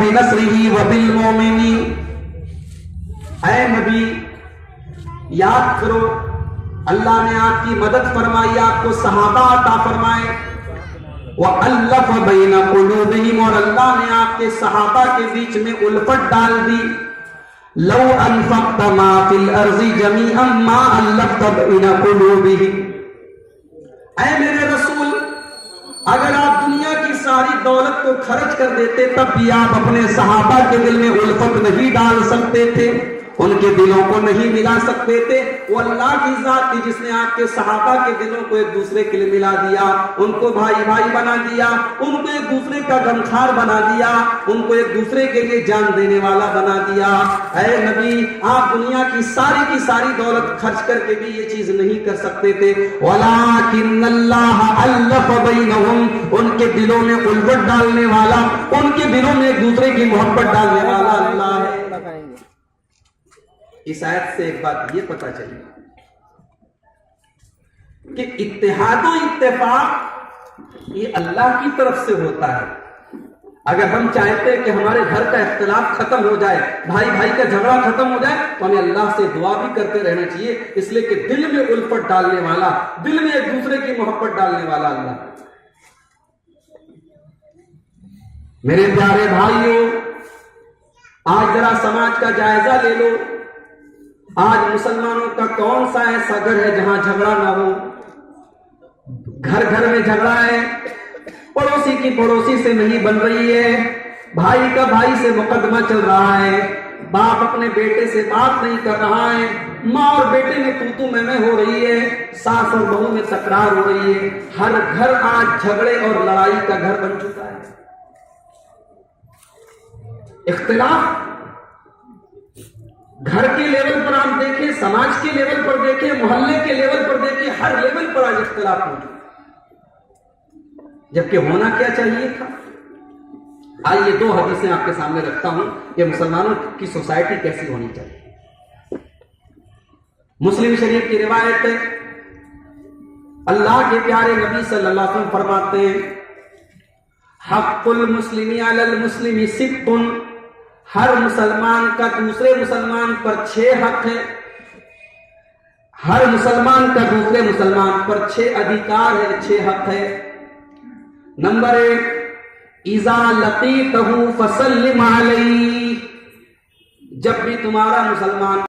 بنصره وبالمؤمنين۔ اے نبی یاد کرو اللہ نے آپ کی مدد فرمائی، آپ کو صحابہ عطا فرمائے، وَأَلَّفَ بَيْنَ قُلُوبِهِمْ، اور اللہ نے آپ کے صحابہ کے بیچ میں الفت ڈال دی۔ لَوْ أَنفَقْتَ مَا فِي الْأَرْضِ جَمِيعًا مَا أَلَّفْتَ بَيْنَ قُلُوبِهِمْ۔ اے میرے رسول اگر آپ دنیا کی ساری دولت کو خرچ کر دیتے تب بھی آپ اپنے صحابہ کے دل میں الفت نہیں ڈال سکتے تھے، ان کے دلوں کو نہیں ملا سکتے تھے۔ وہ اللہ کی ذات تھی جس نے آپ کے صحابہ کے دلوں کو ایک دوسرے کے لیے ملا دیا، ان کو بھائی بھائی بنا دیا، ان کو ایک دوسرے کا غمخوار بنا دیا، ان کو ایک دوسرے کے لیے جان دینے والا بنا دیا۔ اے نبی آپ دنیا کی ساری دولت خرچ کر کے بھی یہ چیز نہیں کر سکتے تھے، وَلَٰكِنَّ اللَّهَ أَلَّفَ بَيْنَهُمْ، ان کے دلوں میں الفت ڈالنے والا، ان کے دلوں میں ایک دوسرے کی محبت ڈالنے والا اللہ ہے۔ اس آیت سے ایک بات یہ پتہ چلی کہ اتحاد و اتفاق یہ اللہ کی طرف سے ہوتا ہے۔ اگر ہم چاہتے ہیں کہ ہمارے گھر کا اختلاف ختم ہو جائے، بھائی بھائی کا جھگڑا ختم ہو جائے، تو ہمیں اللہ سے دعا بھی کرتے رہنا چاہیے، اس لیے کہ دل میں الفت ڈالنے والا، دل میں ایک دوسرے کی محبت ڈالنے والا اللہ۔ میرے پیارے بھائیوں، آج ذرا سماج کا جائزہ لے لو، آج مسلمانوں کا کون سا ایسا گھر ہے جہاں جھگڑا نہ ہو؟ گھر گھر میں جھگڑا ہے، پڑوسی کی پڑوسی سے نہیں بن رہی ہے، بھائی کا بھائی سے مقدمہ چل رہا ہے، باپ اپنے بیٹے سے بات نہیں کر رہا ہے، ماں اور بیٹے میں تو میں ہو رہی ہے، ساس اور بہو میں تکرار ہو رہی ہے، ہر گھر آج جھگڑے اور لڑائی کا گھر بن چکا ہے۔ اختلاف گھر کے لیول پر آپ دیکھیں، سماج کے لیول پر دیکھیں، محلے کے لیول پر دیکھیں، ہر لیول پر آج اختلاف موجود ہے، جبکہ ہونا کیا چاہیے تھا۔ آئیے دو حدیثیں آپ کے سامنے رکھتا ہوں کہ مسلمانوں کی سوسائٹی کیسی ہونی چاہیے۔ مسلم شریف کی روایت ہے، اللہ کے پیارے نبی صلی اللہ علیہ وسلم فرماتے ہیں، حق المسلم علی المسلم ست، ہر مسلمان کا دوسرے مسلمان پر 6 حق ہے، ہر مسلمان کا دوسرے مسلمان پر 6 ادھیکار ہے، 6 حق ہے۔ نمبر 1، اذا لقیتہ فسلم علیہ، جب بھی تمہارا مسلمان